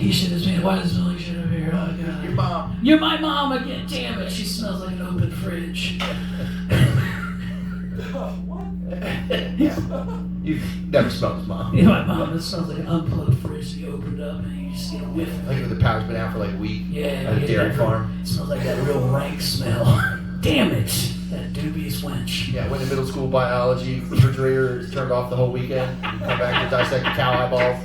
He shit his pants. Why does it smell like shit over here? Oh, God. Your mom. You're my mom again. Damn it. She smells like an open fridge. What? You've never smelled his mom. Yeah, my mom. It smells like an unplugged fridge that you opened up and you just get a whiff. Like the power's been out for like a week. Yeah. At a dairy farm. It smells like that real rank smell. Damn it. That dubious wench. Yeah, went to middle school biology. Refrigerator is turned off the whole weekend. You come back to dissect the cow eyeballs.